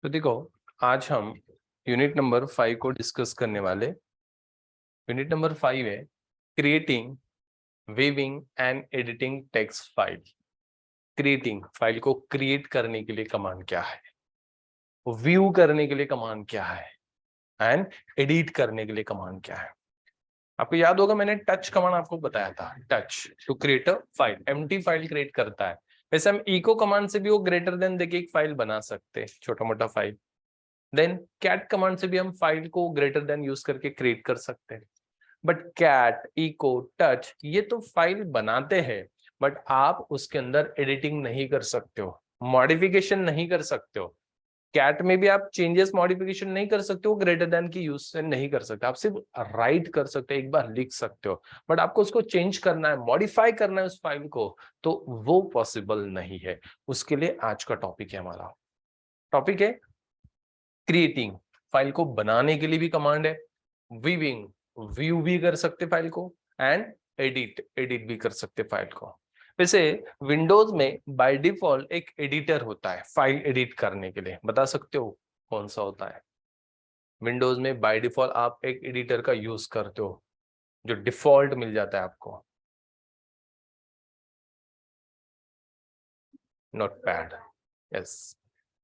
तो देखो, आज हम यूनिट नंबर 5 को डिस्कस करने वाले। यूनिट नंबर 5 है creating, weaving and editing text file. Creating, file को क्रिएट करने के लिए कमांड क्या है, व्यू करने के लिए कमांड क्या है, एंड एडिट करने के लिए कमांड क्या है। आपको याद होगा मैंने टच कमांड आपको बताया था, touch to create a file, empty file create करता है। वैसे हम इको कमांड से भी वो ग्रेटर देन देके एक फाइल बना सकते हैं, छोटा मोटा फाइल। देन कैट कमांड से भी हम फाइल को ग्रेटर देन यूज करके क्रिएट कर सकते हैं। बट कैट, इको, टच ये तो फाइल बनाते हैं, बट आप उसके अंदर एडिटिंग नहीं कर सकते हो, मॉडिफिकेशन नहीं कर सकते हो। कैट में भी आप चेंजेस मॉडिफिकेशन नहीं कर सकते हो, ग्रेटर देन की यूज से नहीं कर सकते। आप सिर्फ राइट कर सकते हो, एक बार लिख सकते हो, बट आपको उसको चेंज करना है, मॉडिफाई करना है उस फाइल को, तो वो पॉसिबल नहीं है। उसके लिए आज का टॉपिक है, हमारा टॉपिक है क्रिएटिंग। फाइल को बनाने के लिए भी कमांड है, वीविंग, व्यू भी कर सकते फाइल को, एंड एडिट, एडिट भी कर सकते फाइल को। वैसे विंडोज में बाय डिफॉल्ट एक एडिटर होता है फाइल एडिट करने के लिए, बता सकते हो कौन सा होता है? विंडोज में बाय डिफॉल्ट आप एक एडिटर का यूज करते हो, जो डिफॉल्ट मिल जाता है आपको। नोटपैड, यस,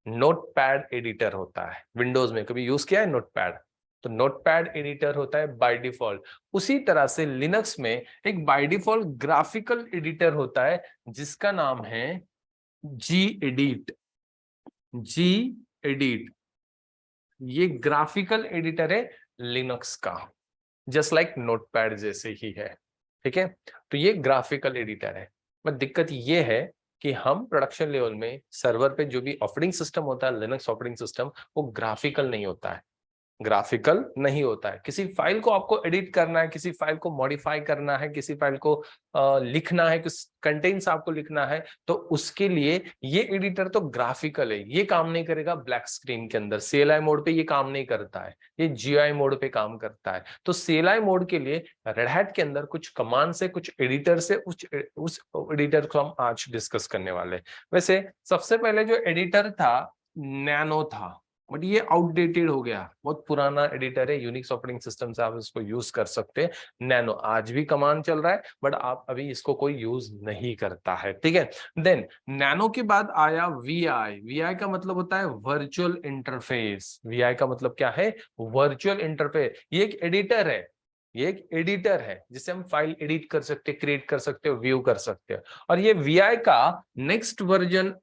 नोटपैड एडिटर होता है विंडोज में। कभी यूज किया है नोटपैड? तो नोटपैड एडिटर होता है बाय डिफॉल्ट। उसी तरह से लिनक्स में एक बाय डिफॉल्ट ग्राफिकल एडिटर होता है, जिसका नाम है जी एडिट। जी एडिट, ये ग्राफिकल एडिटर है लिनक्स का, जस्ट लाइक नोटपैड जैसे ही है। ठीक है, तो ये ग्राफिकल एडिटर है। बट दिक्कत ये है कि हम प्रोडक्शन लेवल में सर्वर पे जो भी ऑपरेटिंग सिस्टम होता है, लिनक्स ऑपरेटिंग सिस्टम, वो ग्राफिकल नहीं होता है, ग्राफिकल नहीं होता है। किसी फाइल को आपको एडिट करना है, किसी फाइल को मॉडिफाई करना है, किसी फाइल को लिखना है, कुछ कंटेंट्स आपको लिखना है, तो उसके लिए ये एडिटर तो ग्राफिकल है। ये काम नहीं करेगा ब्लैक स्क्रीन के अंदर, सीएलआई मोड पे ये काम नहीं करता है, ये जीयूआई मोड पे काम करता है। तो सीएलआई मोड के लिए रेड हैट के अंदर कुछ कमांड से, कुछ एडिटर से, उस एडिटर को हम आज डिस्कस करने वाले। वैसे सबसे पहले जो एडिटर था नैनो था, बट ये आउटडेटेड हो गया, बहुत पुराना एडिटर है। यूनिक्स ऑपरेटिंग सिस्टम से आप इसको यूज कर सकते हैं। नैनो आज भी कमांड चल रहा है, बट आप अभी इसको कोई यूज नहीं करता है। ठीक है, देन नैनो के बाद आया वीआई। वीआई का मतलब होता है वर्चुअल इंटरफेस। वीआई का मतलब क्या है? Virtual interface. ये एक एडिटर है, ये एक एडिटर है जिससे हम फाइल एडिट कर सकते, क्रिएट कर सकते हो, व्यू कर सकते हो। और ये वीआई का नेक्स्ट वर्जन,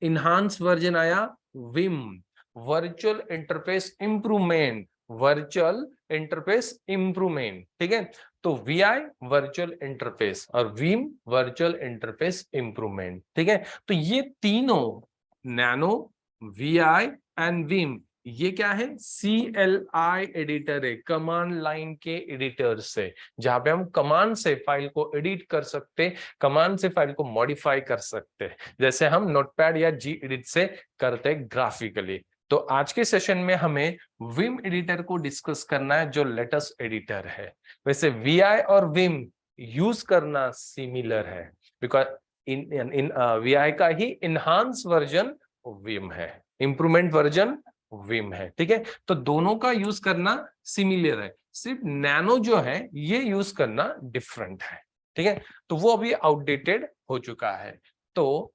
इनहांस वर्जन आया Vim, virtual interface improvement. Virtual interface improvement, ठीक है। तो वीआई वर्चुअल इंटरफेस और वीम वर्चुअल इंटरफेस इंप्रूवमेंट, ठीक है। तो ये तीनों, नैनो, वीआई एंड वीम, ये क्या है? CLI एडिटर है, कमांड लाइन के एडिटर से, जहां पे हम कमांड से फाइल को एडिट कर सकते, कमांड से फाइल को मॉडिफाई कर सकते, जैसे हम नोटपैड या जी एडिट से करते ग्राफिकली। तो आज के सेशन में हमें विम एडिटर को डिस्कस करना है, जो लेटेस्ट एडिटर है। वैसे वीआई और विम यूज करना सिमिलर है, बिकॉज इन वीआई का ही इनहांस वर्जन विम है, इंप्रूवमेंट वर्जन विम है। ठीक है, तो दोनों का यूज करना सिमिलर है, सिर्फ नैनो जो है ये यूज करना डिफरेंट है। ठीक है, तो वो अभी आउटडेटेड हो चुका है। तो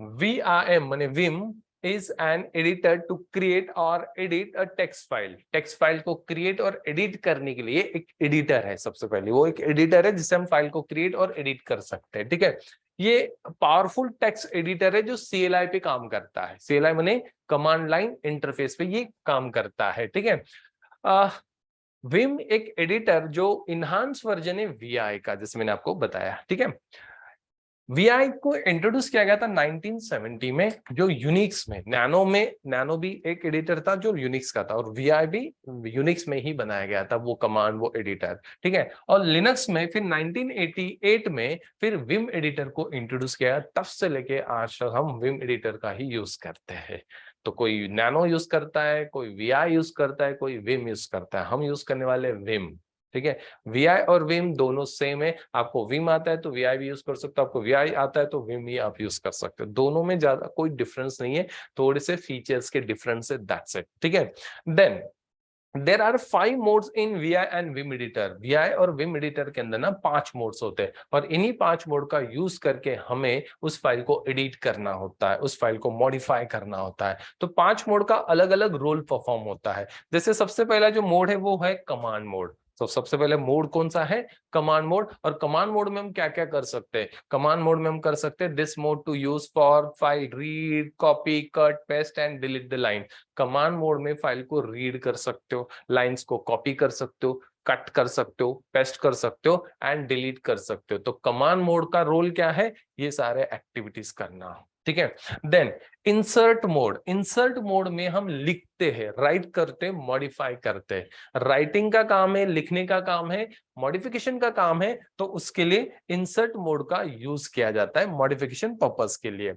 VRM माने Vim is an editor to create और edit a text file. Text file को क्रिएट और एडिट करने के लिए एक एडिटर है। सबसे पहले वो एक एडिटर है जिससे हम फाइल को क्रिएट और एडिट कर सकते हैं। ठीक है, ये पावरफुल टेक्स्ट एडिटर है जो CLI पे काम करता है। CLI माने कमांड लाइन इंटरफेस पे ये काम करता है। ठीक है, विम एक एडिटर जो इनहांस वर्जन है VI का, जैसे मैंने आपको बताया। ठीक है, वीआई को इंट्रोड्यूस किया गया था 1970 में, जो यूनिक्स में, नैनो भी एक एडिटर था जो यूनिक्स का था, और वीआई भी यूनिक्स में ही बनाया गया था, वो कमांड, वो एडिटर। ठीक है, और लिनक्स में फिर 1988 में फिर विम एडिटर को इंट्रोड्यूस किया। तब से लेके आज तक हम विम एडिटर का ही यूज करते हैं। तो कोई नैनो यूज करता है, कोई वीआई यूज करता है, कोई विम यूज करता है, हम यूज करने वाले विम। ठीक है, VI और Vim दोनों सेम है। आपको Vim आता है तो VI भी यूज कर सकते हो, आपको VI आता है तो Vim भी आप यूज कर सकते हो। दोनों में ज्यादा कोई डिफरेंस नहीं है, थोड़े से फीचर्स के डिफरेंस है, दैट्स इट। ठीक है, then there are 5 modes in VI and Vim editor. VI और Vim एडिटर के अंदर ना 5 मोड्स होते हैं, और इन्हीं 5 मोड का यूज करके हमें उस फाइल को एडिट करना होता है, उस फाइल को मॉडिफाई करना होता है। तो 5 मोड का अलग अलग रोल परफॉर्म होता है। जैसे सबसे पहला जो मोड है वो है कमांड मोड। तो सबसे पहले मोड कौन सा है? Command mode. और कमांड मोड में हम क्या क्या कर सकते हैं? कमांड मोड में हम कर सकते हैं this mode to use for file read, copy, cut, paste and delete the line. Command mode में फाइल को रीड कर सकते हो, लाइंस को कॉपी कर सकते हो, कट कर सकते हो, पेस्ट कर सकते हो एंड डिलीट कर सकते हो। तो कमांड मोड का रोल क्या है? ये सारे एक्टिविटीज करना। ठीक है, then insert mode. Insert mode में हम लिखते हैं, राइट करते हैं, मॉडिफाई करते हैं। राइटिंग का काम है, लिखने का काम है, मॉडिफिकेशन का काम है, तो उसके लिए इंसर्ट मोड का यूज किया जाता है मॉडिफिकेशन पर्पस के लिए।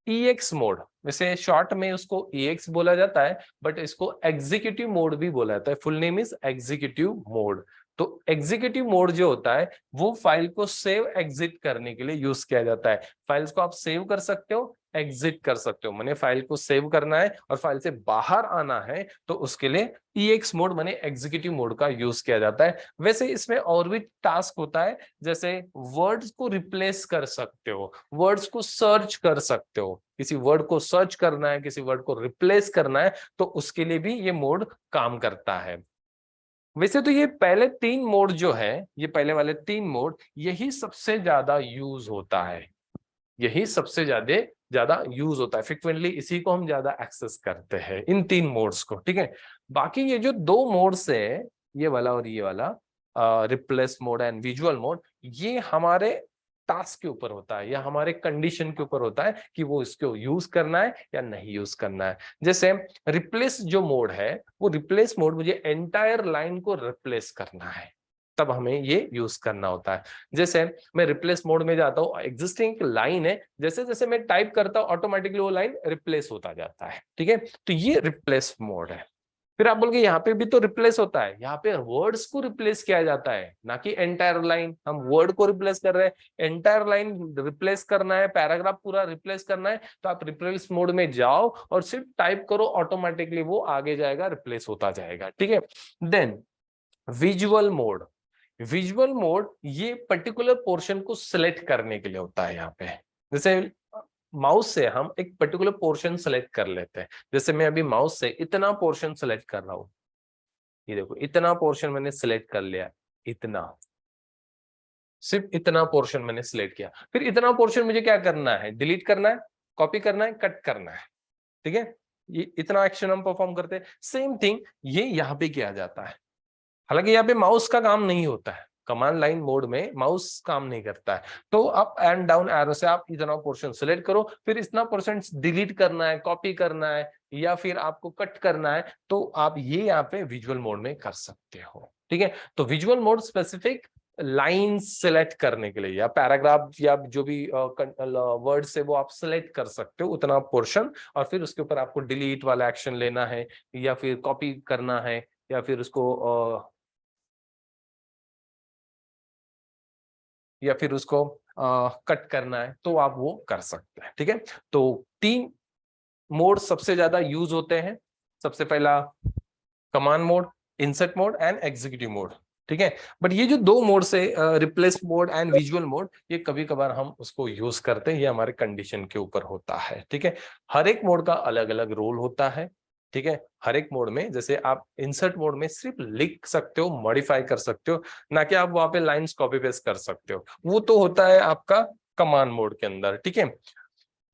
EX मोड, वैसे शॉर्ट में उसको EX बोला जाता है, बट इसको एग्जीक्यूटिव मोड भी बोला जाता है। Full name is executive mode. तो एग्जीक्यूटिव मोड जो होता है वो फाइल को सेव एग्जिट करने के लिए यूज किया जाता है। फाइल्स को आप सेव कर सकते हो, एग्जिट कर सकते हो। मैंने फाइल को सेव करना है और फाइल से बाहर आना है तो उसके लिए EX मोड माने एग्जीक्यूटिव मोड का यूज किया जाता है। वैसे इसमें और भी टास्क होता है, जैसे वर्ड्स को रिप्लेस कर सकते हो, वर्ड्स को सर्च कर सकते हो। किसी वर्ड को सर्च करना है, किसी वर्ड को रिप्लेस करना है, तो उसके लिए भी ये मोड काम करता है। वैसे तो ये पहले 3 मोड जो है, ये पहले वाले 3 मोड, यही सबसे ज्यादा यूज होता है, यही सबसे ज्यादा ज्यादा यूज होता है। फ्रिक्वेंटली इसी को हम ज्यादा एक्सेस करते हैं, इन 3 मोड्स को। ठीक है, बाकी ये जो 2 मोड्स है, ये वाला और ये वाला, replace mode and visual mode, ये हमारे टास्क के ऊपर होता है या हमारे कंडीशन के ऊपर होता है कि वो इसको यूज करना है या नहीं यूज करना है। जैसे रिप्लेस जो मोड है, वो रिप्लेस मोड मुझे एंटायर लाइन को रिप्लेस करना है, तब हमें ये यूज करना होता है। जैसे मैं रिप्लेस मोड में जाता हूँ, एग्जिस्टिंग लाइन है, जैसे जैसे मैं टाइप करता हूँ ऑटोमेटिकली वो लाइन रिप्लेस होता जाता है। ठीक है, तो ये रिप्लेस मोड है। फिर आप बोलोगे यहाँ पे भी तो रिप्लेस होता है, यहाँ पे वर्ड्स को रिप्लेस किया जाता है, ना कि एंटायर लाइन। हम वर्ड को रिप्लेस कर रहे हैं, एंटायर लाइन रिप्लेस करना है, पैराग्राफ पूरा रिप्लेस करना है, तो आप रिप्लेस मोड में जाओ और सिर्फ टाइप करो, ऑटोमेटिकली वो आगे जाएगा, रिप्लेस होता जाएगा। ठीक है, then visual mode. Visual mode ये पर्टिकुलर पोर्शन को सिलेक्ट करने के लिए होता है। यहाँ पे जैसे माउस से हम एक पर्टिकुलर पोर्शन सेलेक्ट कर लेते हैं। जैसे मैं अभी माउस से इतना पोर्शन सेलेक्ट कर रहा हूं, ये देखो इतना पोर्शन मैंने सिलेक्ट कर लिया, इतना, सिर्फ इतना पोर्शन मैंने सिलेक्ट किया। फिर इतना पोर्शन मुझे क्या करना है? डिलीट करना है, कॉपी करना है, कट करना है। ठीक है, ये इतना एक्शन हम परफॉर्म करते हैं। सेम थिंग ये यहाँ पे किया जाता है। हालांकि यहाँ पे माउस का काम नहीं होता है, कमांड लाइन मोड में माउस काम नहीं करता है। तो अप एंड डाउन एरो से आप इतना पोर्शन सिलेक्ट करो, फिर इतना पोर्शन डिलीट करना है, कॉपी करना है, या फिर आपको कट करना है, तो आप ये यहाँ पे विजुअल मोड में कर सकते हो। ठीक है, तो visual mode specific line select करने के लिए या पैराग्राफ या जो भी वर्ड से वो आप सेलेक्ट कर सकते हो उतना पोर्शन, और फिर उसके ऊपर आपको डिलीट वाला एक्शन लेना है, या फिर कॉपी करना है, या फिर उसको कट करना है, तो आप वो कर सकते हैं। ठीक है, तो 3 मोड सबसे ज्यादा यूज होते हैं। सबसे पहला command mode, insert mode and executive mode. ठीक है, बट ये जो 2 मोड से replace mode and visual mode, ये कभी कभार हम उसको यूज करते हैं, ये हमारे कंडीशन के ऊपर होता है। ठीक है, हर एक मोड का अलग अलग रोल होता है। ठीक है, हर एक मोड में, जैसे आप इंसर्ट मोड में सिर्फ लिख सकते हो, मॉडिफाई कर सकते हो, ना कि आप वहां पे लाइंस कॉपी पेस्ट कर सकते हो, वो तो होता है आपका कमांड मोड के अंदर। ठीक है,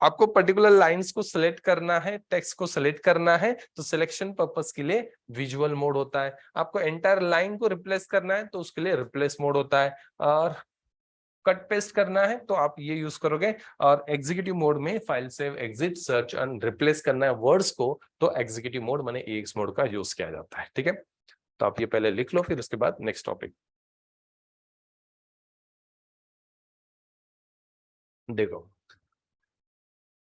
आपको पर्टिकुलर लाइंस को सिलेक्ट करना है, टेक्स्ट को सिलेक्ट करना है, तो सिलेक्शन पर्पस के लिए विजुअल मोड होता है। आपको एंटायर लाइन को रिप्लेस करना है तो उसके लिए रिप्लेस मोड होता है, और कट पेस्ट करना है तो आप ये यूज करोगे। और एग्जीक्यूटिव मोड में file save, exit, search and replace करना है वर्ड्स को, तो एग्जीक्यूटिव मोड माने EX मोड का यूज किया जाता है। ठीक है, तो आप ये पहले लिख लो, फिर उसके बाद नेक्स्ट टॉपिक देखो।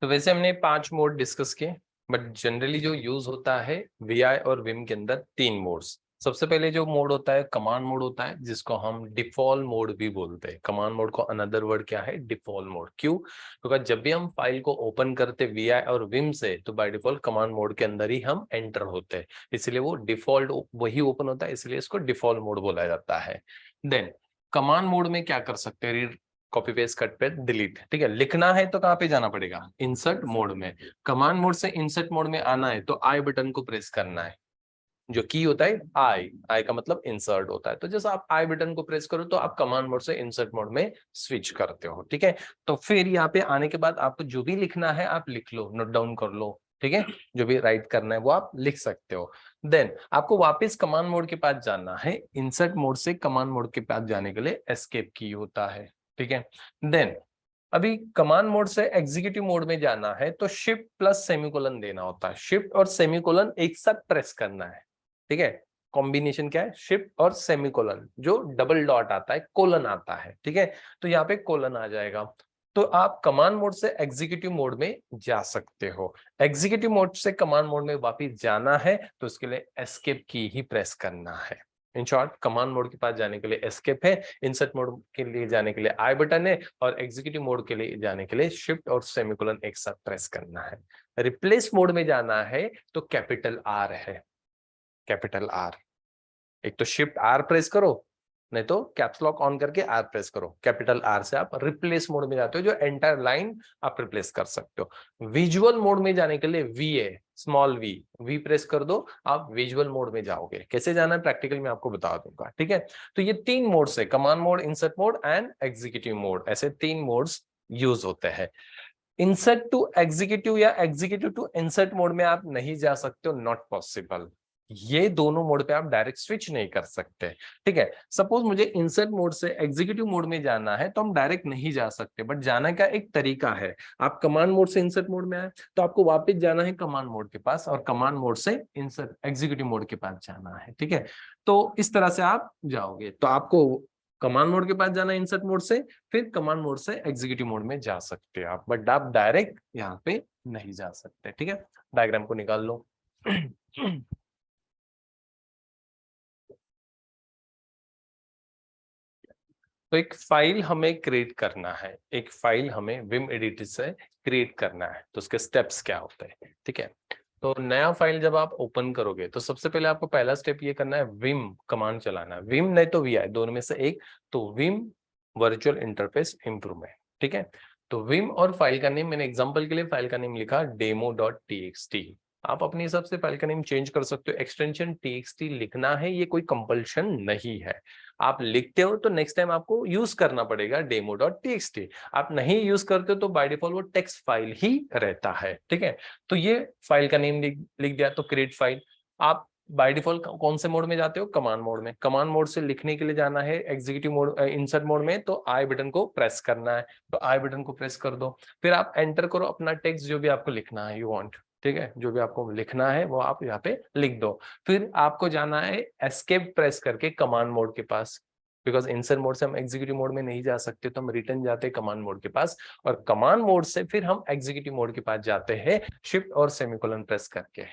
तो वैसे हमने 5 मोड डिस्कस किए, बट जनरली जो यूज होता है VI और विम के अंदर 3 मोड्स। सबसे पहले जो मोड होता है कमांड मोड होता है, जिसको हम डिफॉल्ट मोड भी बोलते हैं। कमांड मोड को अनदर वर्ड क्या है? Default mode. क्यों? क्योंकि जब भी हम फाइल को ओपन करते वी और विम से, तो बाय डिफॉल्ट कमांड मोड के अंदर ही हम एंटर होते हैं, इसलिए वो डिफॉल्ट वही ओपन होता है, इसलिए इसको डिफॉल्ट मोड बोला जाता है। देन कमांड मोड में क्या कर सकते हैं? Read, copy paste, cut paste, delete. ठीक है, लिखना है तो कहाँ पे जाना पड़ेगा? इंसर्ट मोड में। कमांड मोड से इंसर्ट मोड में आना है तो आई बटन को प्रेस करना है। जो की होता है आई का मतलब इंसर्ट होता है। तो जैसे आप आई बटन को प्रेस करो तो आप कमांड मोड से इंसर्ट मोड में स्विच करते हो। ठीक है, तो फिर यहाँ पे आने के बाद आपको जो भी लिखना है आप लिख लो, नोट डाउन कर लो। ठीक है, जो भी राइट करना है वो आप लिख सकते हो। देन आपको वापस कमांड मोड के पास जाना है। इंसर्ट मोड से कमांड मोड के पास जाने के लिए एस्केप की होता है। ठीक है, देन अभी कमांड मोड से एग्जीक्यूटिव मोड में जाना है तो शिफ्ट प्लस सेमीकोलन देना होता है। शिफ्ट और सेमीकोलन एक साथ प्रेस करना है। ठीक है, कॉम्बिनेशन क्या है? शिफ्ट और सेमीकोलन, जो डबल डॉट आता है, कोलन आता है। ठीक है, तो यहाँ पे कोलन आ जाएगा। तो आप कमांड मोड से एग्जीक्यूटिव मोड में जा सकते हो। एग्जीक्यूटिव मोड से कमांड मोड में वापस जाना है तो उसके लिए एस्केप की ही प्रेस करना है। इन शॉर्ट, कमांड मोड के पास जाने के लिए एस्केप है, इंसर्ट मोड के लिए जाने के लिए आई बटन है, और एग्जीक्यूटिव मोड के लिए जाने के लिए शिफ्ट और सेमीकोलन एक साथ प्रेस करना है। रिप्लेस मोड में जाना है तो कैपिटल आर है, कैपिटल आर। एक तो शिफ्ट आर प्रेस करो, नहीं तो कैप्स लॉक ऑन करके आर प्रेस करो। कैपिटल आर से आप रिप्लेस मोड में जाते हो, जो एंटायर लाइन आप रिप्लेस कर सकते हो। विजुअल मोड में जाने के लिए वी है, स्मॉल वी, वी प्रेस कर दो, आप विजुअल मोड में जाओगे। कैसे जाना है प्रैक्टिकल में आपको बता दूंगा। ठीक है, तो ये तीन मोड्स है, command mode, insert mode and executive mode. ऐसे तीन मोड्स यूज होते हैं। इंसर्ट टू एग्जीक्यूटिव या एग्जीक्यूटिव टू इंसर्ट मोड में आप नहीं जा सकते हो, नॉट पॉसिबल। ये दोनों मोड पे आप डायरेक्ट स्विच नहीं कर सकते। ठीक है, सपोज मुझे इंसर्ट मोड से एग्जीक्यूटिव मोड में जाना है तो हम डायरेक्ट नहीं जा सकते, बट जाने का एक तरीका है। आप कमांड मोड से इंसर्ट मोड में आए तो आपको वापस जाना है कमांड मोड के पास, और कमांड मोड से इंसर्ट एग्जीक्यूटिव मोड के पास जाना है। ठीक है, तो इस तरह से आप जाओगे। तो आपको कमांड मोड के पास जाना है इंसर्ट मोड से, फिर कमांड मोड से एग्जीक्यूटिव मोड में जा सकते हैं आप, बट आप डायरेक्ट यहाँ पे नहीं जा सकते। ठीक है, डायग्राम को निकाल लो। तो एक फाइल हमें क्रिएट करना है, एक फाइल हमें विम एडिटर से क्रिएट करना है, तो उसके स्टेप्स क्या होते हैं? ठीक है, तो नया फाइल जब आप ओपन करोगे तो सबसे पहले आपको पहला स्टेप ये करना है, विम कमांड चलाना है। विम नहीं तो वी आई, दोनों में से एक। तो विम वर्चुअल इंटरफेस इंप्रूवमेंट। ठीक है, तो विम और फाइल का नेम, मैंने एग्जांपल के लिए फाइल का नेम लिखा demo.txt। आप अपने हिसाब से फाइल का नेम चेंज कर सकते हो। एक्सटेंशन txt लिखना है, ये कोई कंपल्शन नहीं है। आप लिखते हो तो नेक्स्ट टाइम आपको यूज करना पड़ेगा demo.txt। आप नहीं यूज करते हो तो बाय डिफॉल्ट वो टेक्स्ट फाइल ही रहता है। ठीक है, तो ये फाइल का नेम लिख दिया, तो क्रिएट फाइल। आप बाय डिफॉल्ट कौन से मोड में जाते हो? कमांड मोड में। कमांड मोड से लिखने के लिए जाना है एग्जीक्यूटिव मोड, इंसर्ट मोड में, तो आई बटन को प्रेस करना है। तो आई बटन को प्रेस कर दो, फिर आप एंटर करो अपना टेक्स्ट, जो भी आपको लिखना है, यू वांट। ठीक है, जो भी आपको लिखना है वो आप यहाँ पे लिख दो। फिर आपको जाना है एस्केप प्रेस करके कमांड मोड के पास, बिकॉज इंसर्ट मोड से हम एग्जीक्यूटिव मोड में नहीं जा सकते, तो हम रिटर्न जाते हैं कमांड मोड के पास, और कमांड मोड से फिर हम एग्जीक्यूटिव मोड के पास जाते हैं शिफ्ट और सेमीकोलन प्रेस करके।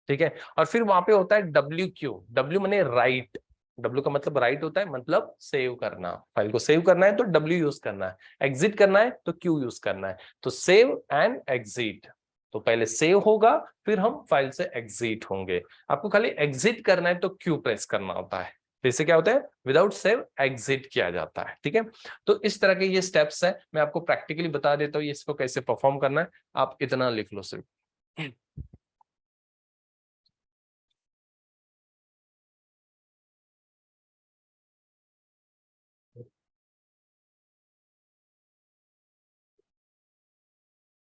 ठीक है, और फिर वहां पे होता है WQ। डब्ल्यू माने राइट, डब्ल्यू का मतलब राइट होता है, मतलब सेव करना। फाइल को सेव करना है तो डब्ल्यू यूज करना है, एग्जिट करना है तो क्यू यूज करना है। तो सेव एंड एग्जिट, तो पहले सेव होगा फिर हम फाइल से एग्जिट होंगे। आपको खाली एग्जिट करना है तो क्यू प्रेस करना होता है। तो इससे क्या होता है? विदाउट सेव एग्जिट किया जाता है। ठीक है, तो इस तरह के ये स्टेप्स है, मैं आपको प्रैक्टिकली बता देता हूँ इसको कैसे परफॉर्म करना है। आप इतना लिख लो सिर्फ।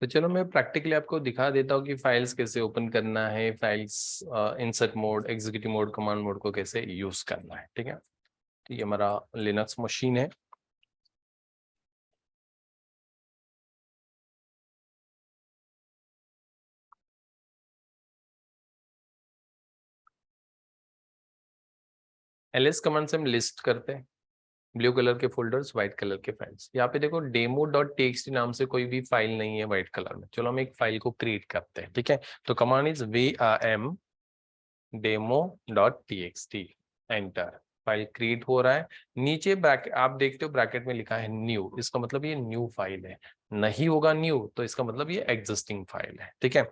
तो चलो मैं प्रैक्टिकली आपको दिखा देता हूँ कि फाइल्स कैसे ओपन करना है, files insert mode, executive mode, command mode को कैसे यूज करना है। ठीक है, तो ये हमारा लिनक्स मशीन है। ls कमांड से हम लिस्ट करते हैं ब्लू कलर के फोल्डर्स, व्हाइट कलर के फाइल्स। यहाँ पे देखो demo.txt नाम से कोई भी फाइल नहीं है व्हाइट कलर में। चलो हम एक फाइल को क्रिएट करते हैं। ठीक है, तो command is vim demo.txt। Enter. File create हो रहा है। नीचे ब्रैकेट आप देखते हो, ब्रैकेट में लिखा है न्यू, इसका मतलब ये न्यू फाइल है। नहीं होगा न्यू तो इसका मतलब ये एग्जिस्टिंग फाइल है। ठीक है,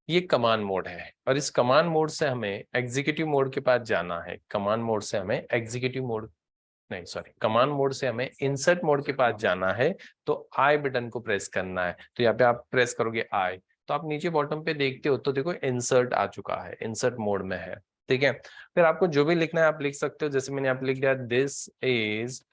ये कमांड मोड है और इस कमांड मोड से हमें एग्जीक्यूटिव मोड के पास जाना है। कमांड मोड से हमें एग्जीक्यूटिव मोड नहीं सॉरी कमांड मोड से हमें इंसर्ट मोड के पास जाना है। तो आई बटन को प्रेस करना है। तो यहाँ पे आप प्रेस करोगे आई, तो आप नीचे बॉटम पे देखते हो तो देखो इंसर्ट आ चुका है, इंसर्ट मोड में है। ठीक है, फिर आपको जो भी लिखना है आप लिख सकते हो। जैसे मैंने यहाँ पे लिख दिया दिस इज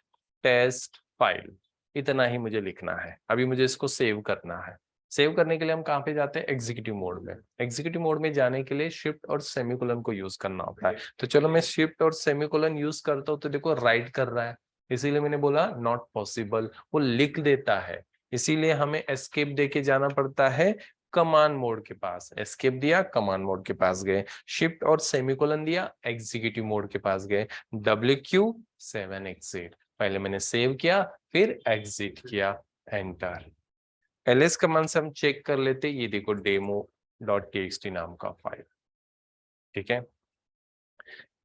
टेस्ट फाइल, इतना ही मुझे लिखना है। अभी मुझे इसको सेव करना है। सेव करने के लिए हम कहाँ पे जाते हैं, एग्जीक्यूटिव मोड में। एग्जीक्यूटिव मोड में जाने के लिए शिफ्ट और सेमीकोलन को यूज करना होता है। तो चलो मैं शिफ्ट और सेमीकोलन यूज करता हूँ, तो देखो राइट कर रहा है, इसीलिए मैंने बोला नॉट पॉसिबल, वो लिख देता है। इसीलिए हमें एस्केप देके जाना पड़ता है कमांड मोड के पास। एस्केप दिया, कमांड मोड के पास गए। शिफ्ट और सेमीकोलन दिया, एग्जीक्यूटिव मोड के पास गए। WQ7 एग्जिट, पहले मैंने सेव किया फिर एग्जिट किया, एंटर। ls कमांड से हम चेक कर लेते, ये देखो demo.txt नाम का फाइल। ठीक है,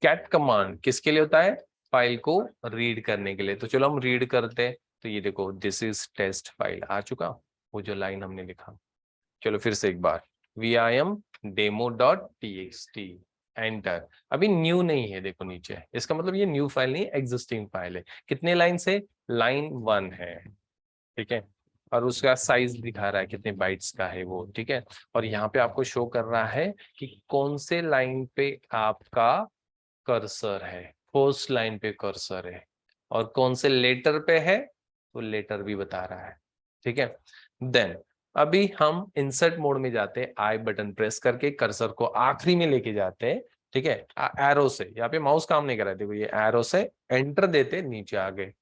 कैट कमांड किसके लिए होता है, फाइल को रीड करने के लिए। तो चलो हम रीड करते हैं। तो ये देखो दिस इज टेस्ट फाइल आ चुका, वो जो लाइन हमने लिखा। चलो फिर से एक बार, vim demo.txt एंटर। अभी न्यू नहीं है, देखो नीचे, इसका मतलब ये न्यू फाइल नहीं, एग्जिस्टिंग फाइल है। कितने लाइन से, लाइन 1 है। ठीक है, और उसका साइज दिखा रहा है कितने बाइट्स का है वो। ठीक है, और यहाँ पे आपको शो कर रहा है कि कौन से लाइन पे आपका कर्सर है, फर्स्ट लाइन पे कर्सर है, और कौन से लेटर पे है तो लेटर भी बता रहा है। ठीक है, देन अभी हम इंसर्ट मोड में जाते हैं। आई बटन प्रेस करके कर्सर को आखिरी में लेके जाते हैं। ठीक है, एरो से, यहाँ पे माउस काम नहीं कर रहा है, देखो ये एरो से एंटर देते नीचे आ गए।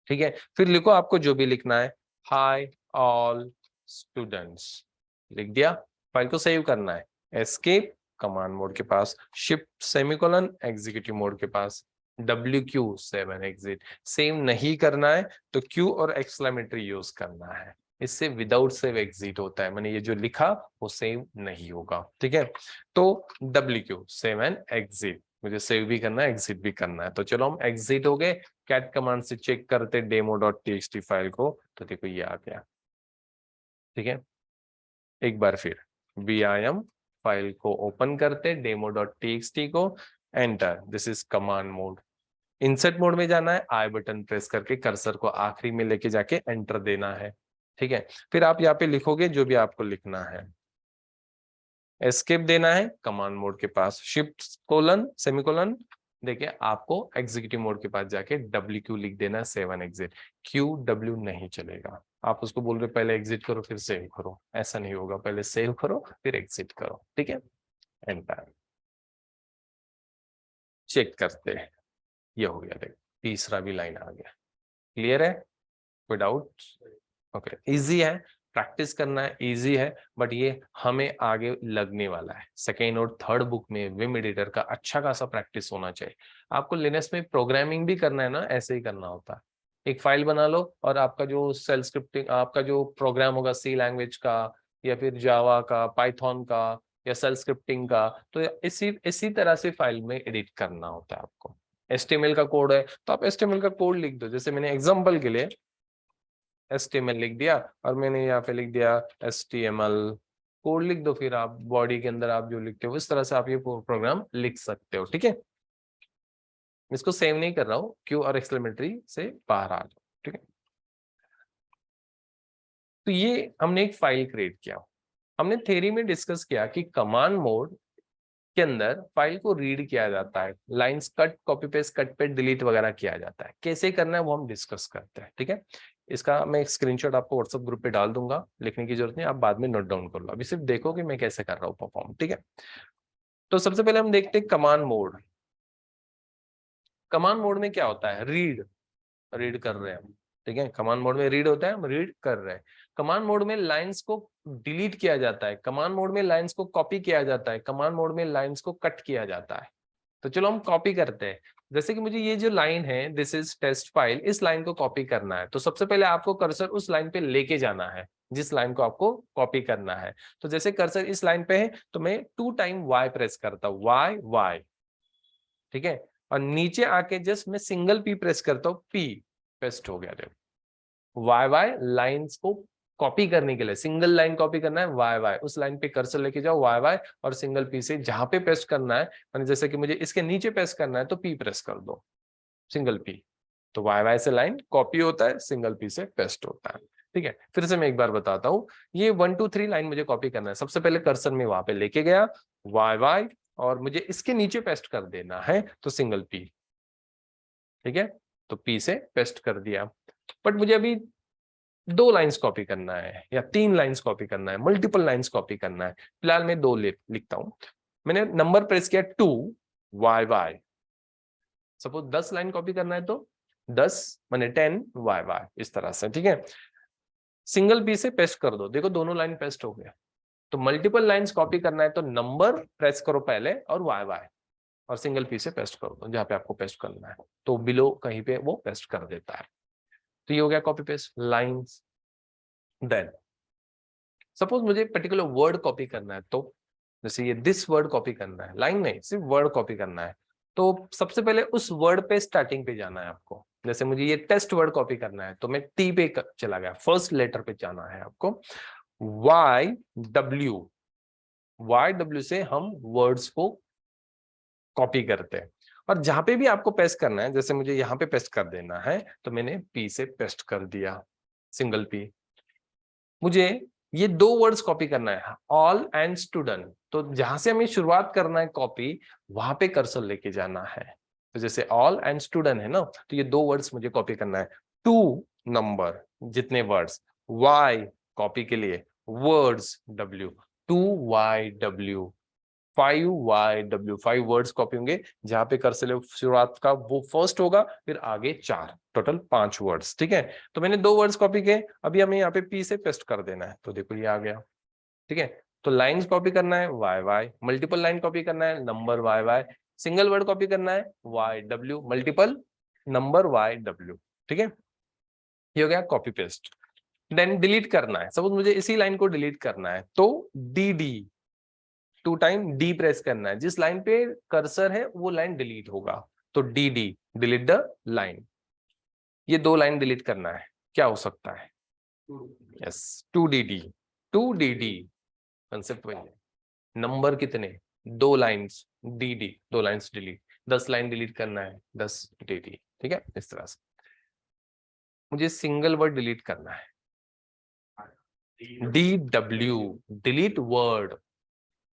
ठीक है, फिर लिखो आपको जो भी लिखना है, हाय ऑल स्टूडेंट्स, लिख दिया। फाइल को सेव करना है, एस्केप कमांड मोड के पास, शिफ्ट सेमीकोलन एग्जीक्यूटिव मोड के पास, WQ7 एग्जिट। सेव नहीं करना है तो Q और एक्सक्लेमेटरी यूज करना है, इससे विदाउट सेव एग्जिट होता है। मैंने ये जो लिखा वो सेव नहीं होगा। ठीक है, तो WQ7 एग्जिट, मुझे सेव भी करना है एग्जिट भी करना है। तो चलो हम एग्जिट हो गए। कैट कमांड से चेक करते demo.txt फाइल को, तो देखो ये आ गया। ठीक है, एक बार फिर vim फाइल को ओपन करते demo.txt को, enter. This is command mode. Insert mode में जाना है, आई बटन प्रेस करके कर्सर को आखिरी में लेके जाके एंटर देना है। ठीक है, फिर आप यहाँ पे लिखोगे जो भी आपको लिखना है। एस्केप देना है कमांड मोड के पास, शिफ्ट कोलन सेमीकोलन देखिए आपको एग्जीक्यूटिव मोड के पास जाके WQ लिख देना है, 7 एग्जिट। QW नहीं चलेगा। आप उसको बोल रहे पहले एग्जिट करो फिर सेव करो, ऐसा नहीं होगा, पहले सेव करो फिर एग्जिट करो। ठीक है, एंटर। चेक करते हैं, ये हो गया, देख तीसरा भी लाइन आ गया। क्लियर है, कोई डाउट? ओके, इजी है, प्रैक्टिस करना है, इजी है, बट ये हमें आगे लगने वाला है। सेकेंड और थर्ड बुक में विम एडिटर का अच्छा खासा प्रैक्टिस होना चाहिए। आपको लिनक्स में प्रोग्रामिंग भी करना है ना, ऐसे ही करना होता है। एक फाइल बना लो और आपका जो सेल स्क्रिप्टिंग, आपका जो प्रोग्राम होगा सी लैंग्वेज का या फिर जावा का, पाइथन का या सेल स्क्रिप्टिंग का, तो इसी इसी तरह से फाइल में एडिट करना होता है आपको। HTML का कोड है तो आप HTML का कोड लिख दो। जैसे मैंने एग्जांपल के लिए HTML लिख दिया और मैंने यहाँ पे लिख दिया HTML, कोड लिख दो। फिर आप बॉडी के अंदर आप जो लिखते हो इस तरह से आप ये प्रोग्राम लिख सकते हो। ठीक है, इसको सेव नहीं कर रहा हूँ, क्यू और एक्सक्लेमेटरी से बाहर आ जाओ। ठीक है, तो ये हमने एक फाइल क्रिएट किया। हमने थ्योरी में डिस्कस किया कि कमांड मोड के अंदर फाइल को रीड किया जाता है, lines cut, copy paste, cut paste, delete वगैरह किया जाता है। कैसे करना है वो हम डिस्कस करते हैं। ठीक है, इसका मैं एक स्क्रीनशॉट आपको व्हाट्सएप ग्रुप पे डाल दूंगा, लिखने की जरूरत नहीं, आप बाद में नोट डाउन कर लो। अभी सिर्फ देखो कि मैं कैसे कर रहा हूँ परफॉर्म। ठीक है, तो सबसे पहले हम देखते हैं कमांड मोड। कमांड मोड में क्या होता है, रीड, रीड कर रहे हैं हम। ठीक है, कमांड मोड में रीड होता है, हम रीड कर रहे हैं। कमांड मोड में लाइंस को डिलीट किया जाता है, कमांड मोड में लाइंस को कॉपी किया जाता है, कमांड मोड में लाइंस को कट किया जाता है। तो चलो हम कॉपी करते हैं। जैसे कि मुझे ये जो लाइन है दिस इज टेस्ट फाइल, इस लाइन को कॉपी करना है, तो सबसे पहले आपको कर्सर उस लाइन पे लेके जाना है जिस लाइन को आपको कॉपी करना है। तो जैसे कर्सर इस लाइन पे है तो मैं 2 टाइम Y प्रेस करता हूँ, Y Y। ठीक है, और नीचे आके जस्ट मैं सिंगल पी प्रेस करता हूँ, पी पेस्ट हो गया। देखो वाई वाई लाइन्स को कॉपी करने के लिए सिंगल लाइन कॉपी करना है, वाई वाई उस लाइन पे कर्सर लेके जाओ, वाई वाई और सिंगल पी से जहां पे पेस्ट करना है, मैंने जैसे कि मुझे इसके नीचे पेस्ट करना है तो पी प्रेस कर दो, सिंगल पी, तो वाई वाई से लाइन कॉपी होता है, सिंगल पी से पेस्ट होता है। ठीक है, फिर से मैं एक बार बताता हूँ, ये 1 2 3 लाइन मुझे कॉपी करना है। सबसे पहले कर्सर में वहां पे लेके गया, वाई वाई, और मुझे इसके नीचे पेस्ट कर देना है तो सिंगल पी। ठीक है, तो पी से पेस्ट कर दिया। बट मुझे अभी 2 लाइंस कॉपी करना है या 3 लाइंस कॉपी करना है, मल्टीपल लाइंस कॉपी करना है, फिलहाल मैं 2 लिखता हूं। मैंने नंबर प्रेस किया 2, Y Y, suppose 10 line copy करना है तो 10 माने 10 वाई वाई, इस तरह से। ठीक है, सिंगल पी से पेस्ट कर दो, देखो दोनों लाइन पेस्ट हो गया। तो मल्टीपल लाइंस कॉपी करना है तो नंबर प्रेस करो पहले और वाई वाई, और सिंगल पी से पेस्ट कर दो जहां पे आपको पेस्ट करना है, तो बिलो कहीं पे वो पेस्ट कर देता है। तो ये हो गया copy paste lines. Then suppose मुझे पर्टिकुलर वर्ड कॉपी करना है, तो जैसे ये दिस वर्ड कॉपी करना है, लाइन नहीं सिर्फ वर्ड कॉपी करना है, तो सबसे पहले उस वर्ड पे स्टार्टिंग पे जाना है आपको। जैसे मुझे ये टेस्ट वर्ड कॉपी करना है तो मैं टी पे चला गया, फर्स्ट लेटर पे जाना है आपको, वाई डब्ल्यू से हम वर्ड्स को कॉपी करते हैं। और जहां पे भी आपको पेस्ट करना है, जैसे मुझे यहां पे पेस्ट कर देना है तो मैंने पी से पेस्ट कर दिया, सिंगल पी। मुझे ये 2 वर्ड्स कॉपी करना है, ऑल एंड स्टूडेंट, तो जहां से हमें शुरुआत करना है कॉपी, वहां पे कर्सर लेके जाना है। तो जैसे ऑल एंड स्टूडेंट है ना, तो ये 2 वर्ड्स मुझे कॉपी करना है, 2 नंबर जितने वर्ड्स, वाई कॉपी के लिए, words W, 2YW, 5YW, 5 words copy होंगे, जहां पे कर्सर शुरुआत का वो फर्स्ट होगा, फिर आगे 4, टोटल 5 वर्ड्स। ठीक है, तो मैंने 2 वर्ड्स कॉपी किए, अभी हमें यहाँ पे पी से पेस्ट कर देना है, तो देखो ये आ गया। ठीक है, तो लाइंस कॉपी करना है Y Y, multiple line copy करना है number Y Y, single word copy करना है YW, मल्टीपल नंबर YW। ठीक है, ये हो गया कॉपी पेस्ट। देन डिलीट करना है, सपोज मुझे इसी लाइन को डिलीट करना है तो DD, 2 टाइम डी प्रेस करना है, जिस लाइन पे कर्सर है वो लाइन डिलीट होगा, तो DD, डिलीट द लाइन। ये 2 लाइन डिलीट करना है, क्या हो सकता है? यस, 2DD, 2DD कंसेप्ट वही है। नंबर कितने? 2 lines, DD 2 lines delete, 10 line delete करना है, 10 DD। ठीक है, इस तरह से। मुझे सिंगल वर्ड डिलीट करना है, DW, delete word,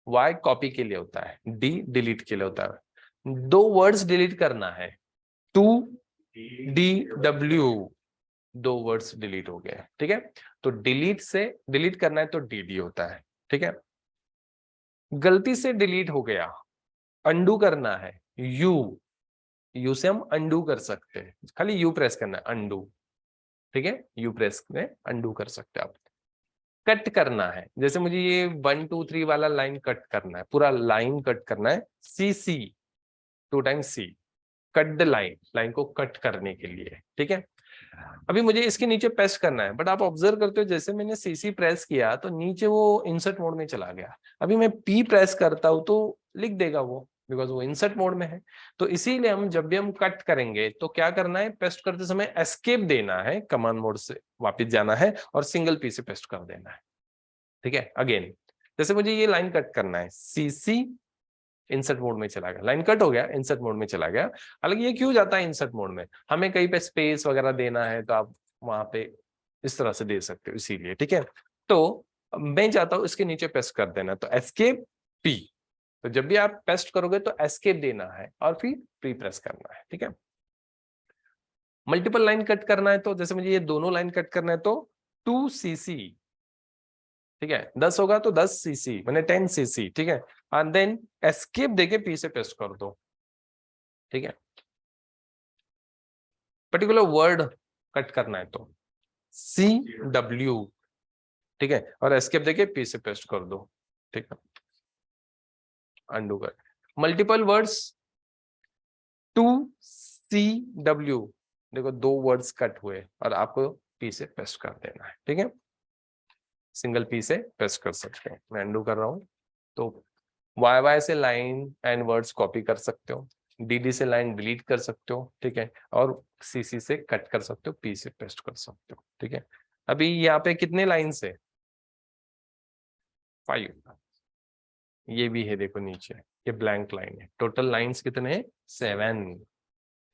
Y copy के लिए होता है, D डिलीट के लिए होता है। 2 वर्ड्स डिलीट करना है, 2DW, 2 वर्ड्स डिलीट हो गए। ठीक है, तो डिलीट से डिलीट करना है तो DD होता है। ठीक है, गलती से डिलीट हो गया, अंडू करना है, यू से हम अंडू कर सकते हैं, खाली यू प्रेस करना है, अंडू। ठीक है, यू प्रेस में अंडू कर सकते हैं आप। कट करना है, जैसे मुझे ये 1 2 3 वाला लाइन कट करना है, पूरा लाइन कट करना है, CC, 2 time C, cut the line, line को कट करने के लिए। ठीक है, अभी मुझे इसके नीचे पेस्ट करना है, बट आप ऑब्जर्व करते हो जैसे मैंने CC प्रेस किया तो नीचे वो इंसर्ट मोड में चला गया। अभी मैं P प्रेस करता हूं तो लिख देगा वो, बिकॉज वो इंसर्ट मोड में है। तो इसीलिए हम जब भी हम कट करेंगे तो क्या करना है, पेस्ट करते समय एस्केप देना है, कमांड मोड से वापस जाना है और सिंगल P से पेस्ट कर देना है। ठीक है, अगेन जैसे मुझे ये लाइन कट करना है, CC, इंसर्ट मोड में चला गया, लाइन कट हो गया, इंसर्ट मोड में चला गया। हालांकि ये क्यों जाता है इंसर्ट मोड में, हमें कहीं पे स्पेस वगैरह देना है तो आप वहां पे इस तरह से दे सकते हो, इसीलिए। ठीक है, तो मैं चाहता हूं इसके नीचे पेस्ट कर देना, तो एस्केप P, तो जब भी आप पेस्ट करोगे तो एस्केप देना है और फिर प्री प्रेस करना है। ठीक है, मल्टीपल लाइन कट करना है, तो जैसे मुझे ये दोनों लाइन कट करना है तो 2CC, ठीक है, 10 होगा तो 10CC मैंने 10CC। ठीक है, एंड देन एस्केप देके P से पेस्ट कर दो। ठीक है, पर्टिकुलर वर्ड कट करना है तो CW, ठीक है, और एस्केप देके P से पेस्ट कर दो। ठीक है, अंडू कर, मल्टीपल वर्ड्स 2CW, देखो 2 वर्ड्स कट हुए और आपको P से पेस्ट कर देना है। ठीक है, सिंगल P से पेस्ट कर सकते हैं, मैं अंडू कर रहा हूं। तो YY से लाइन एंड वर्ड्स कॉपी कर सकते हो, DD से लाइन डिलीट कर सकते हो, ठीक है, और CC से कट कर सकते हो, P से पेस्ट कर सकते हो, ठीक है। अभी यहाँ पे कितने लाइन्स है? 5। ये भी है, देखो नीचे ये ब्लैंक लाइन है। टोटल लाइन्स कितने हैं? 7,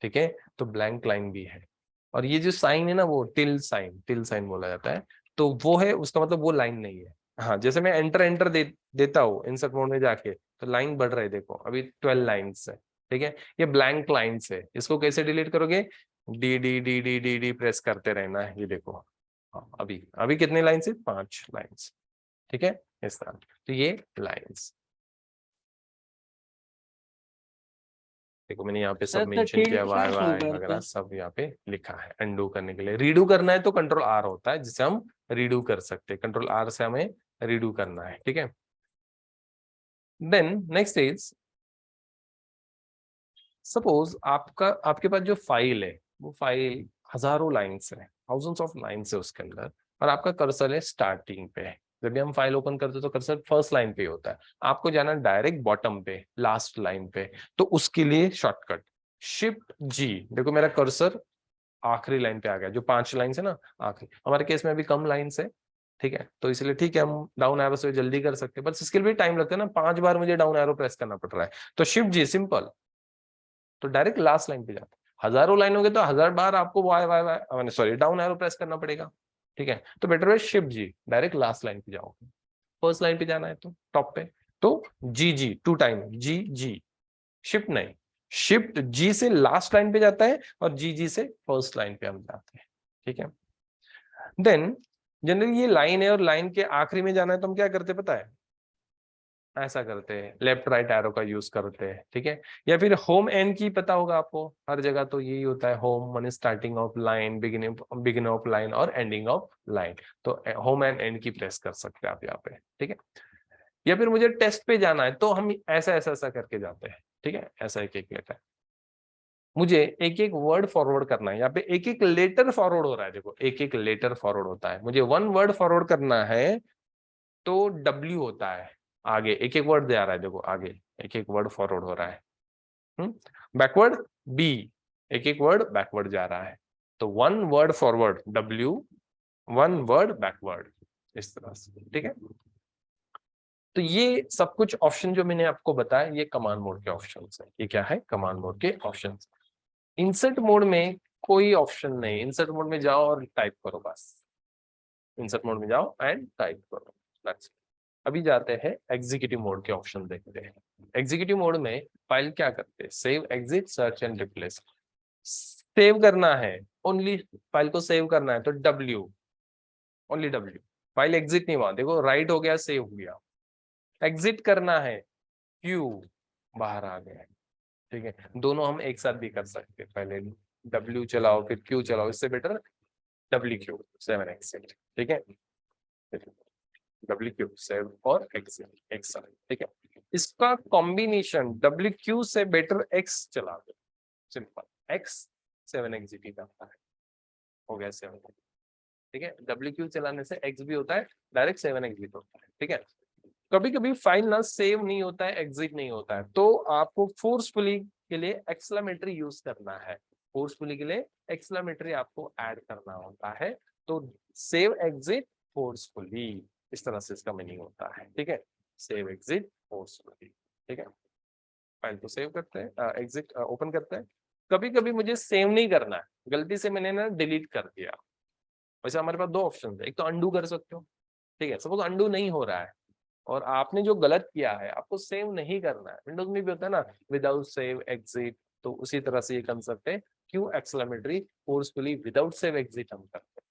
ठीक है। तो ब्लैंक लाइन भी है। और ये जो साइन है ना, वो टिल साइन बोला जाता है, तो वो है, उसका मतलब वो लाइन नहीं है। हाँ, जैसे मैं एंटर देता हूँ इंसर्ट मोड में जाके, तो लाइन बढ़ रही है, देखो अभी 12 लाइन्स है, ठीक है। ये ब्लैंक लाइन्स है, इसको कैसे डिलीट करोगे? D D D D D D press करते रहना है। ये देखो, हाँ, अभी अभी कितने लाइन्स है? 5 लाइन्स, ठीक है, इस तरह। तो ये लाइन्स देखो, मैंने यहाँ पे सब सर तो मेंशन किया, टिल्ट वाई क्या शो वाई करता वगैरह है? सब यहाँ पे लिखा है। अंडू करने के लिए, रीडू करना है तो कंट्रोल R होता है, जिसे हम रीडू कर सकते हैं। कंट्रोल R से हमें रीडू करना है, ठीक है। देन नेक्स्ट इज, सपोज आपके पास जो फाइल है, वो फाइल हजारों लाइन्स है, थाउजेंड्स ऑफ लाइन्स है उसके अंदर, और आपका कर्सर है स्टार्टिंग पे। जब भी हम फाइल ओपन करते हैं तो कर्सर फर्स्ट लाइन पे होता है, आपको जाना डायरेक्ट बॉटम पे, लास्ट लाइन पे। तो उसके लिए शॉर्टकट Shift G। देखो मेरा कर्सर आखिरी लाइन पे आ गया, जो 5 लाइन है ना, आखिरी। हमारे केस में अभी कम लाइन्स है, ठीक है, तो इसलिए ठीक है, हम डाउन एरो से जल्दी कर सकते हैं, बट इसके लिए भी टाइम लगता है ना, 5 बार मुझे डाउन एरो प्रेस करना पड़ रहा है। तो Shift G सिंपल, तो डायरेक्ट लास्ट लाइन पे जाते हैं। हजारों लाइन होंगे तो 1000 बार आपको Y Y Y sorry down arrow press करना पड़ेगा, ठीक है। तो बेटर है Shift G, direct last line पे जाओ। फर्स्ट लाइन पे जाना है तो टॉप पे, तो GG 2 टाइम, GG, शिफ्ट नहीं, Shift G से लास्ट लाइन पे जाता है, और GG से फर्स्ट लाइन पे हम जाते हैं, ठीक है। देन जनरली ये लाइन है, और लाइन के आखिरी में जाना है तो हम क्या करते हैं पता है? ऐसा करते हैं, लेफ्ट राइट एरो का यूज करते हैं, ठीक है। या फिर होम एंड की पता होगा आपको, हर जगह तो यही होता है, होम माने starting of line, beginning of line और एंडिंग ऑफ लाइन। तो होम एंड एंड की प्रेस कर सकते हैं आप यहाँ पे, ठीक है। या फिर मुझे टेस्ट पे जाना है तो हम ऐसा ऐसा ऐसा करके जाते हैं, ठीक है, ऐसा एक एक लेटर। मुझे एक एक वर्ड फॉरवर्ड करना है, यहाँ पे एक एक लेटर फॉरवर्ड हो रहा है, देखो एक एक लेटर फॉरवर्ड होता है। मुझे 1 वर्ड फॉरवर्ड करना है तो W होता है, आगे एक एक वर्ड जा रहा है, देखो आगे एक एक वर्ड फॉरवर्ड हो रहा है। बैकवर्ड B, एक एक वर्ड बैकवर्ड जा रहा है। तो 1 word forward W, 1 word backward, इस तरह से, ठीक है। तो ये सब कुछ ऑप्शन जो मैंने आपको बताया, ये कमांड मोड के ऑप्शन है। ये क्या है? कमांड मोड के ऑप्शन। इंसर्ट मोड में कोई ऑप्शन नहीं, इंसर्ट मोड में जाओ और टाइप करो बस। इंसर्ट मोड में जाओ एंड टाइप करो, That's it। अभी जाते हैं एग्जीक्यूटिव मोड के ऑप्शन देखते हैं। एग्जीक्यूटिव मोड में फाइल क्या करते हैं? Save, exit, search and replace. Save करना है, ओनली फाइल को सेव करना है तो W, only W। File exit नहीं हुआ, देखो राइट हो गया, सेव हो गया। एग्जिट करना है, Q, बाहर आ गया, ठीक है। दोनों हम एक साथ भी कर सकते हैं, पहले W चलाओ फिर Q चलाओ, इससे बेटर WQ 7 exit, ठीक है। WQ सेव और exit एक साथ, ठीक है। इसका कॉम्बिनेशन WQ से बेटर X चला दो, सिंपल X 7 exit ही करता है, हो गया 7, ठीक है। WQ चलाने से X भी होता है, डायरेक्ट 7 exit होता है, ठीक है। कभी कभी फाइल ना सेव नहीं होता है, एग्जिट नहीं होता है, तो आपको फोर्सफुली के लिए एक्सक्लेमेटरी यूज करना है। फोर्सफुली के लिए एक्सक्लेमेटरी आपको ऐड करना होता है। तो सेव एग्जिट फोर्सफुली, इस तरह से इसका मीनिंग होता है, ठीक है। सेव एग्जिट फोर्सफुली, ठीक है। फाइल को सेव करते हैं, एग्जिट ओपन करते हैं। कभी कभी मुझे सेव नहीं करना है, गलती से मैंने ना डिलीट कर दिया। वैसे हमारे पास 2 ऑप्शन है, एक तो अंडू कर सकते हो, ठीक है। सपोज अंडू नहीं हो रहा है और आपने जो गलत किया है आपको सेव नहीं करना है, विंडोज में भी होता है ना, विदाउट सेव एग्जिट, तो उसी तरह से ये कंसेप्ट है। क्यों exclamatory forcefully without save exit हम करते हैं,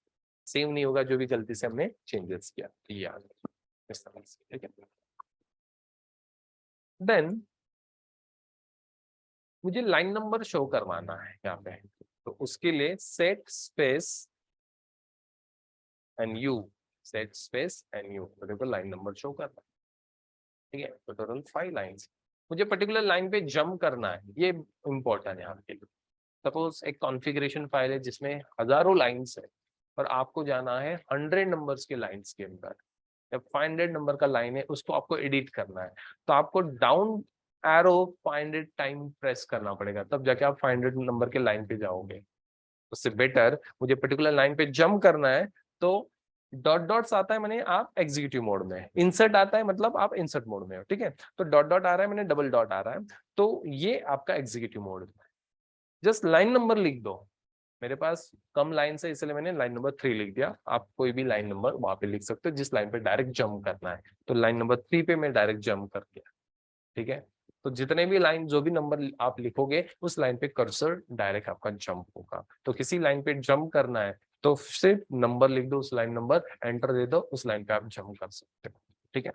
सेव नहीं होगा जो भी गलती से हमने चेंजेस किया, ये याद रखिए, इस तरह से, ठीक है। देन मुझे लाइन नंबर शो करवाना है यहाँ पे, तो उसके लिए set space and you, set space and you, तो देखो लाइन नंबर शो करना है, ठीक है। तो टोटल 5 लाइन्स, मुझे पर्टिकुलर लाइन पे जंप करना है, ये इंपॉर्टेंट है आपके लिए। सपोज एक कॉन्फ़िगरेशन फाइल है जिसमें हजारों लाइन्स है, और आपको जाना है 100 नंबर्स के लाइन्स के अंदर, जब 500 नंबर का लाइन है उसको आपको एडिट करना है। तो आपको डाउन एरो 500 टाइम प्रेस करना पड़ेगा, तब जाके आप 500 नंबर के लाइन पे जाओगे। उससे बेटर मुझे पर्टिकुलर लाइन पे जंप करना है तो डॉट डॉट्स आता है, मैंने आप एग्जीक्यूटिव मोड में, इंसर्ट आता है मतलब आप इंसर्ट मोड में हो, ठीक है। तो डॉट डॉट आ रहा है, मैंने डबल डॉट आ रहा है, तो ये आपका एग्जीक्यूटिव मोड है। जस्ट लाइन नंबर लिख दो, मेरे पास कम लाइन है इसलिए मैंने लाइन नंबर 3 लिख दिया, आप कोई भी लाइन नंबर वहां पे लिख सकते हो जिस लाइन पे डायरेक्ट जंप करना है। तो लाइन नंबर 3 पे मैं डायरेक्ट जंप कर दिया, ठीक है। तो जितने भी लाइन, जो भी नंबर आप लिखोगे उस लाइन पे कर्सर डायरेक्ट आपका जंप होगा। तो किसी लाइन पे जंप करना है तो सिर्फ नंबर लिख दो, उस लाइन नंबर एंटर दे दो, उस लाइन पे आप जंप कर सकते हो, ठीक है।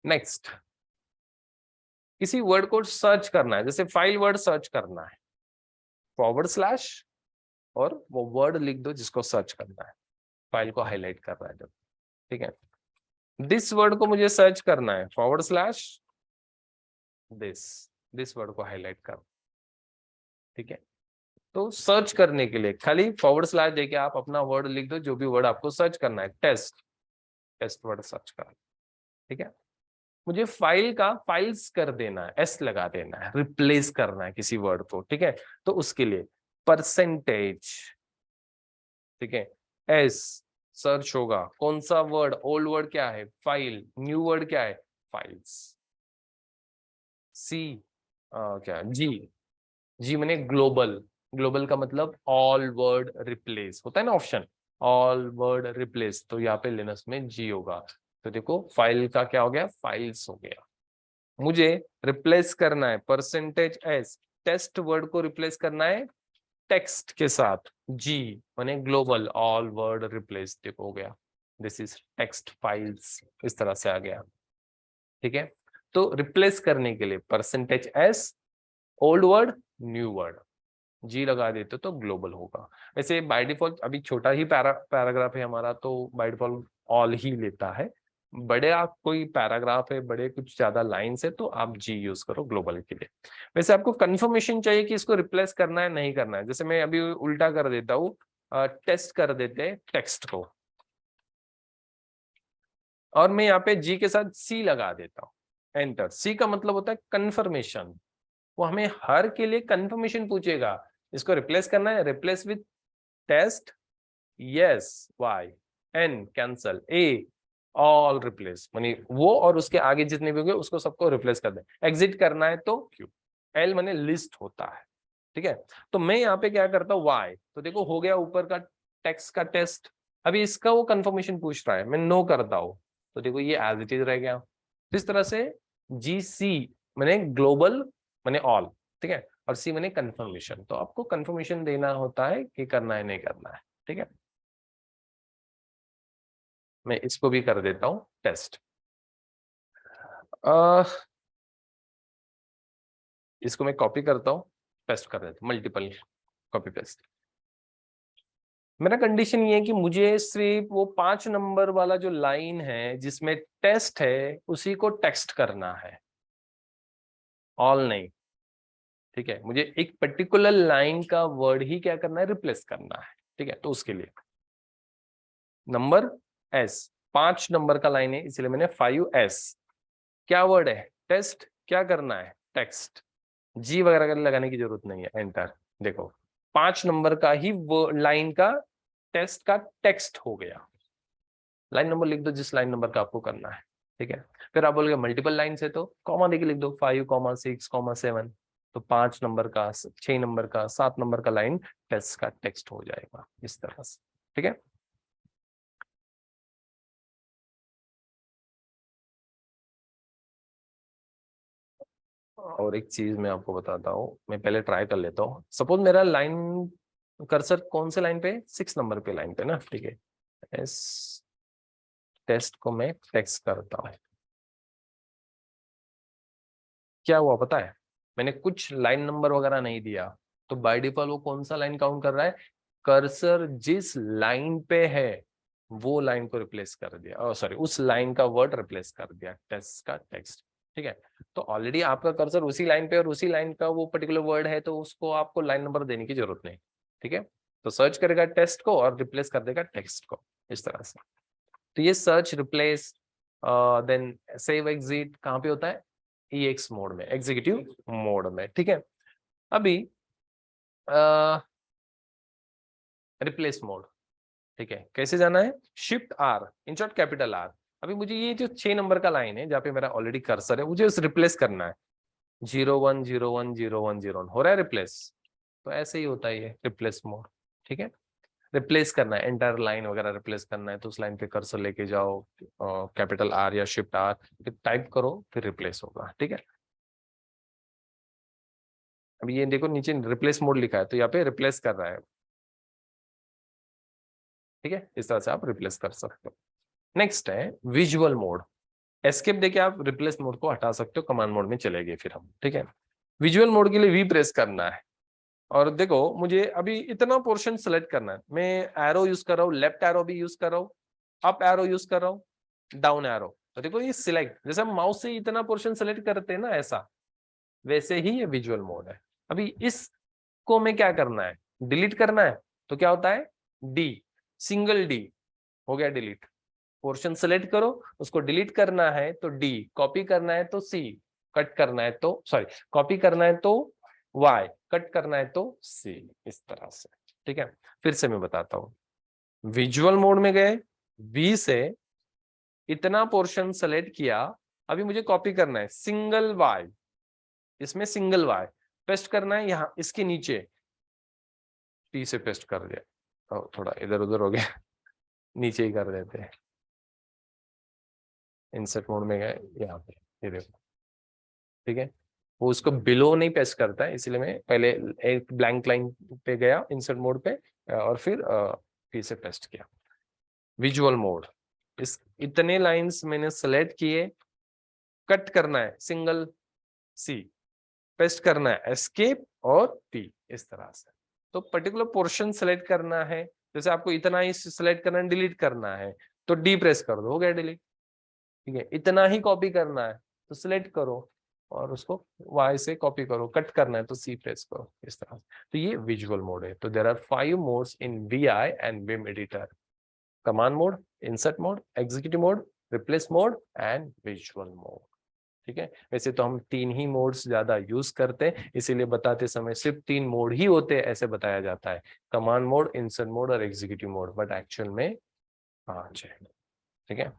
नेक्स्ट, किसी वर्ड को सर्च करना है, जैसे फाइल वर्ड सर्च करना है, फॉरवर्ड स्लैश और वो वर्ड लिख दो जिसको सर्च करना है, फाइल को हाईलाइट कर रहा है जब, ठीक है। दिस वर्ड को मुझे सर्च करना है, फॉरवर्ड स्लैश दिस वर्ड को हाईलाइट कर, ठीक है। तो सर्च करने के लिए खाली फॉरवर्ड स्लैश देके आप अपना वर्ड लिख दो, जो भी वर्ड आपको सर्च करना है, टेस्ट वर्ड सर्च कर, ठीक है। मुझे फाइल का फाइल्स कर देना है, एस लगा देना है, रिप्लेस करना है किसी वर्ड को, ठीक है। तो उसके लिए परसेंटेज, ठीक है, एस सर्च होगा, कौन सा वर्ड, ओल्ड वर्ड क्या है फाइल, न्यू वर्ड क्या है फाइल्स, सी क्या जी, जी मैंने ग्लोबल, ग्लोबल का मतलब ऑल वर्ड रिप्लेस होता है ना ऑप्शन, ऑल वर्ड रिप्लेस, तो यहाँ पे लिनक्स में जी होगा। तो देखो फाइल का क्या हो गया, फाइल्स हो गया। मुझे रिप्लेस करना है परसेंटेज एस, टेस्ट वर्ड को रिप्लेस करना है टेक्स्ट के साथ, जी मैंने ग्लोबल ऑल वर्ड रिप्लेस, देखो हो गया, दिस इज टेक्स्ट फाइल्स, इस तरह से आ गया, ठीक है। तो रिप्लेस करने के लिए percentage s, old word new word, g लगा देते तो ग्लोबल होगा। वैसे बाय डिफॉल्ट अभी छोटा ही पैराग्राफ है हमारा, तो बाय डिफॉल्ट ऑल ही लेता है। बड़े आप कोई पैराग्राफ है, बड़े कुछ ज्यादा लाइंस है, तो आप जी यूज करो ग्लोबल के लिए। वैसे आपको कंफर्मेशन चाहिए कि इसको रिप्लेस करना है नहीं करना है, जैसे मैं अभी उल्टा कर देता हूँ, टेस्ट कर देते हैं टेक्स्ट को, और मैं यहाँ पे जी के साथ सी लगा देता हूँ, एंटर। सी का मतलब होता है कंफर्मेशन, वो हमें हर के लिए कंफर्मेशन पूछेगा, इसको रिप्लेस करना है, replace with test, yes, Y, N cancel, A all replace, मानी वो और उसके आगे जितने भी होंगे उसको सबको रिप्लेस कर दें। एग्जिट करना है तो क्यू, एल माने लिस्ट होता है, ठीक है। तो मैं यहाँ पे क्या करता हूँ वाई, तो देखो हो गया ऊपर का टेक्स्ट का टेस्ट। अभी इसका वो कंफर्मेशन पूछ रहा है, मैं नो करता हूँ, तो देखो ये एज इट इज रह गया। इस तरह से जी सी मैंने ग्लोबल मैंने ऑल, ठीक है, और सी मैंने कंफर्मेशन, तो आपको कंफर्मेशन देना होता है कि करना है नहीं करना है, ठीक है। मैं इसको भी कर देता हूं टेस्ट, इसको मैं कॉपी करता हूं, पेस्ट कर देता हूं, मल्टीपल कॉपी पेस्ट। मेरा कंडीशन ये है कि मुझे सिर्फ वो 5 नंबर वाला जो लाइन है जिसमें टेस्ट है उसी को टेक्स्ट करना है, ऑल नहीं, ठीक है। मुझे एक पर्टिकुलर लाइन का वर्ड ही क्या करना है, रिप्लेस करना है, ठीक है। तो उसके लिए नंबर एस, 5 नंबर का लाइन है इसलिए मैंने 5S, क्या वर्ड है टेस्ट, क्या करना है टेक्स्ट, जी वगैरह लगाने की जरूरत नहीं है, एंटर। देखो 5 नंबर का ही वो लाइन का टेस्ट का टेक्स्ट हो गया। लाइन नंबर लिख दो जिस लाइन नंबर का आपको करना है, ठीक है। फिर आप बोलोगे मल्टीपल लाइन से, तो कॉमा देके लिख दो 5,6,7, तो 5 नंबर का, 6 नंबर का, 7 नंबर का लाइन टेस्ट का टेक्स्ट हो जाएगा इस तरह से, ठीक है। और एक चीज मैं आपको बताता हूँ, मैं पहले ट्राई कर लेता हूँ। सपोज मेरा लाइन कर्सर कौन से लाइन पे, 6 नंबर पे लाइन पे ना, ठीक है। इस टेस्ट को मैं टेक्स्ट करता हूँ, क्या हुआ पता है, मैंने कुछ लाइन नंबर वगैरह नहीं दिया, तो बाय डिफॉल्ट वो कौन सा लाइन काउंट कर रहा है, कर्सर जिस लाइन पे है वो लाइन को रिप्लेस कर दिया, सॉरी उस लाइन का वर्ड रिप्लेस कर दिया टेक्स्ट का टेक्स्ट, ठीक है। तो ऑलरेडी आपका कर्सर उसी लाइन पे और उसी लाइन का वो पर्टिकुलर वर्ड है, तो उसको आपको लाइन नंबर देने की जरूरत नहीं, ठीक है। तो सर्च करेगा टेस्ट को और रिप्लेस कर देगा टेक्स्ट को इस तरह से। तो ये search, replace, then save, exit कहाँ पे होता है, EX मोड में, एग्जीक्यूटिव मोड में, ठीक है। अभी रिप्लेस मोड, ठीक है, कैसे जाना है, shift R, in short capital R. अभी मुझे ये जो 6 नंबर का लाइन है जहाँ पे मेरा ऑलरेडी कर्सर है, मुझे उस रिप्लेस करना है। 01010101 हो रहा है रिप्लेस, तो ऐसे ही होता है ये रिप्लेस मोड, ठीक है। रिप्लेस करना है, एंटायर लाइन वगैरह रिप्लेस करना है तो उस लाइन पे कर्सर लेके जाओ, कैपिटल आर या शिफ्ट आर, फिर टाइप करो, फिर रिप्लेस होगा, ठीक है। अभी ये देखो नीचे रिप्लेस मोड लिखा है, तो यहाँ पे रिप्लेस कर रहा है, ठीक है। इस तरह से आप रिप्लेस कर सकते हो। नेक्स्ट है विजुअल मोड। एस्केप देके आप रिप्लेस मोड को हटा सकते हो, कमांड मोड में चले गए फिर हम, ठीक है। विजुअल मोड के लिए वी प्रेस करना है, और देखो मुझे अभी इतना पोर्शन सेलेक्ट करना है। मैं एरो यूज कर रहा हूँ, लेफ्ट एरो भी यूज कर रहा हूँ, अप एरो यूज कर रहा हूँ, डाउन एरो, तो देखो ये सिलेक्ट, जैसे हम माउस से इतना पोर्शन सेलेक्ट करते हैं ना, ऐसा वैसे ही ये विजुअल मोड है। अभी इसको में क्या करना है, डिलीट करना है, तो क्या होता है, डी, सिंगल डी, हो गया डिलीट। पोर्शन सेलेक्ट करो, उसको डिलीट करना है तो डी, कॉपी करना है तो सी, कट करना है तो सॉरी, कॉपी करना है तो वाई, कट करना है तो सी, इस तरह से, ठीक है। फिर से मैं बताता हूं, विजुअल मोड में गए, वी से इतना पोर्शन सेलेक्ट किया, अभी मुझे कॉपी करना है सिंगल वाई, इसमें सिंगल वाई पेस्ट करना है, यहां इसके नीचे टी से पेस्ट कर दिया, थोड़ा इधर उधर हो गया नीचे ही कर देते हैं। इंसर्ट मोड में गए, यहाँ पे ये देखो, ठीक है। वो उसको बिलो नहीं पेस्ट करता है, इसलिए मैं पहले एक ब्लैंक लाइन पे गया इंसर्ट मोड पे, और फिर से पेस्ट किया। विजुअल मोड, इस इतने लाइंस मैंने सेलेक्ट किए, कट करना है सिंगल सी, पेस्ट करना है एस्केप और पी, इस तरह से। तो पर्टिकुलर पोर्शन सेलेक्ट करना है, जैसे आपको इतना ही सेलेक्ट करना है, डिलीट करना है तो डी प्रेस कर दो, हो गया डिलीट, ठीक है। इतना ही कॉपी करना है तो सिलेक्ट करो और उसको वाई से कॉपी करो, कट करना है तो सी प्रेस करो, इस तरह। तो ये विजुअल मोड है। तो there are 5 modes in VI and Vim editor: command mode, insert mode, executive mode, replace mode and visual mode, ठीक है। वैसे तो हम 3 ही मोड्स ज्यादा यूज करते हैं, इसीलिए बताते समय सिर्फ 3 मोड ही होते हैं ऐसे बताया जाता है, कमांड मोड, इंसर्ट मोड और एग्जीक्यूटिव मोड, बट एक्चुअल में 5 है, ठीक है।